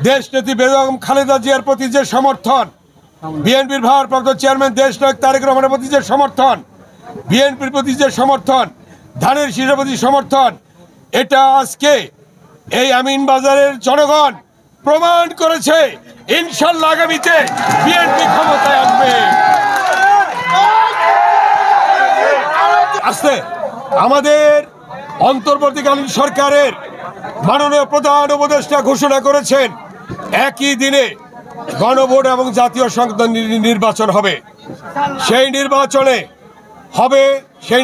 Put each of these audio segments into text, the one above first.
দেশনেত্রী বেগম খালেদা জিয়ার প্রতি যে সমর্থন, বিএনপির ভারপ্রাপ্ত চেয়ারম্যান দেশনায়ক তারেক রহমানের প্রতি যে সমর্থন, বিএনপির প্রতি যে সমর্থন, ধানের শীষের প্রতি সমর্থন, এটা আজকে এই আমিনবাজারের জনগণ প্রমাণ করেছে। ইনশাআল্লাহ আগামীতে বিএনপি ক্ষমতায় আসবে। আজকে আমাদের অন্তর্বর্তীকালীন সরকারের মাননীয় প্রধান উপদেষ্টা ঘোষণা করেছেন একই দিনে গণভোট এবং জাতীয় সংসদ নির্বাচন হবে। সেই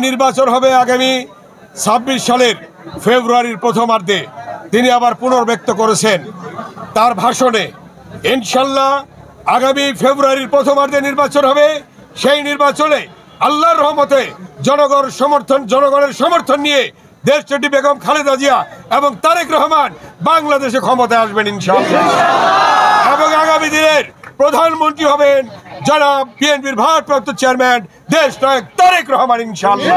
নির্বাচন হবে আগামী ২৬ সালের ফেব্রুয়ারির প্রথমার্ধে। তিনি আবার পুনর্ব্যক্ত করেছেন তার ভাষণে, ইনশাল্লাহ আগামী ফেব্রুয়ারির প্রথমার্ধে নির্বাচন হবে। সেই নির্বাচনে আল্লাহর রহমতে জনগণের সমর্থন নিয়ে দেশনেত্রী বেগম খালেদা জিয়া এবং তারেক রহমান বাংলাদেশে ক্ষমতায় আসবেন ইনশাআল্লাহ। এবং আগামী দিনের প্রধানমন্ত্রী হবেন জনাব বিএনপির ভারপ্রাপ্ত চেয়ারম্যান দেশনায়ক তারেক রহমান ইনশাআল্লাহ।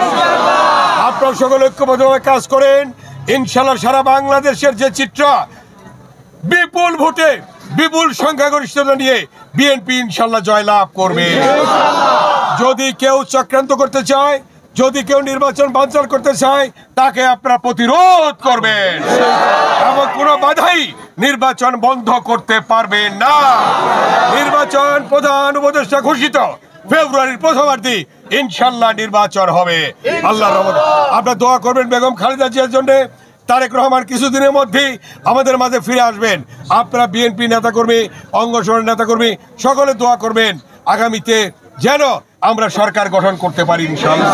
আপনারা সকলে ঐক্যবদ্ধভাবে কাজ করেন। ইনশাআল্লাহ সারা বাংলাদেশের যে চিত্র, বিপুল ভোটে বিপুল সংখ্যাগরিষ্ঠতা নিয়ে বিএনপি ইনশাআল্লাহ জয়লাভ করবে। যদি কেউ চক্রান্ত করতে চায়, যদি কেউ নির্বাচন বানচাল করতে চায়, তাকে আপনারা প্রতিরোধ করবেন এবং কোনো বাধাই নির্বাচন বন্ধ করতে পারবে না। নির্বাচন প্রধান উপদেষ্টা ঘোষিত ফেব্রুয়ারির প্রথমার্ধে ইনশাআল্লাহ নির্বাচন হবে। আল্লাহর রহমতে আপনারা দোয়া করবেন বেগম খালেদা জিয়ার জন্য। তারেক রহমান কিছুদিনের মধ্যেই আমাদের মাঝে ফিরে আসবেন। আপনারা বিএনপি নেতাকর্মী, অঙ্গ সংগঠনের নেতাকর্মী সকলে দোয়া করবেন আগামীতে যেন আমরা সরকার গঠন করতে পারি ইনশাআল্লাহ।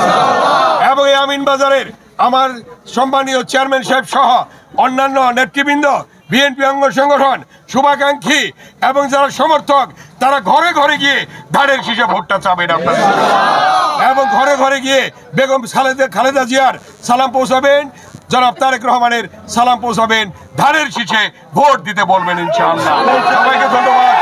এবং এই আমিনবাজারের আমার সম্মানীয় চেয়ারম্যান সাহেব সহ অন্যান্য নেতৃবৃন্দ, বিএনপি অঙ্গ সংগঠন, শুভাকাঙ্ক্ষী এবং যারা সমর্থক, তারা ঘরে ঘরে গিয়ে ধানের শীষে ভোটটা চাবেন আপনারা এবং ঘরে ঘরে গিয়ে বেগম খালেদা জিয়ার সালাম পৌঁছাবেন, জনাব তারেক রহমানের সালাম পৌঁছাবেন, ধানের শীষে ভোট দিতে বলবেন ইনশাআল্লাহ। সবাইকে ধন্যবাদ।